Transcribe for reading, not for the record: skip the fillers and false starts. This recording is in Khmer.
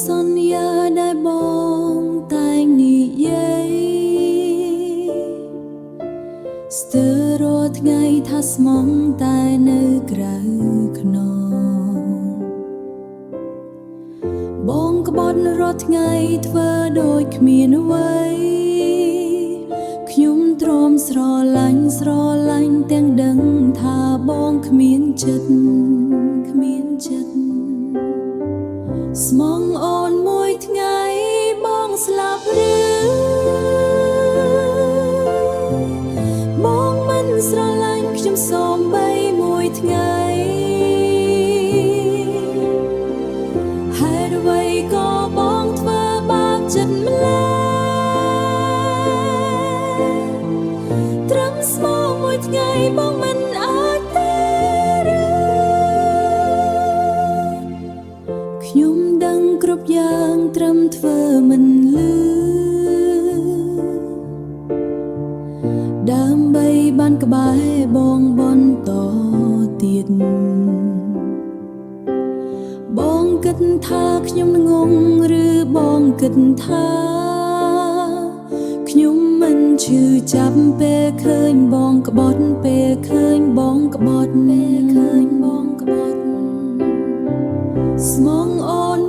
សន្យាដែលបងតែងនិយាយស្ទើររាល់ថ្ងៃថាស្មងតែនៅក្រៅខ្នងបងក្បត់រាល់ថ្ងៃធ្វើដូចគ្មានអ្វីខ្ញុំទ្រាំស្រឡាញ់ទាំងដឹងថាបងគ្មានចិត្តស្មងអូនមួយថ្ងៃបងស្លាប់ឬបងមិនស្រឡាញ់ខ្ញុំសូម្បីមួយថ្ងៃហេតុអ្វីក៏បងធ្វើបាបចិត្តម្ល៉េះត្រឹមស្មងមួយថ្ងៃបងមិនអាចទេខ្ញុំដឹងគ្រប់យ៉ាងត្រឹមធ្វើមិនលឺដើម្បីបានក្បែរបងបន្តទៀតបងគិតថាខ្ញុំងងឬបងគិតថាខ្ញុំមិនឈឺចាប់ពេលឃើញបងក្បត់ពេលឃើញបងក្បត់ស្មងអូន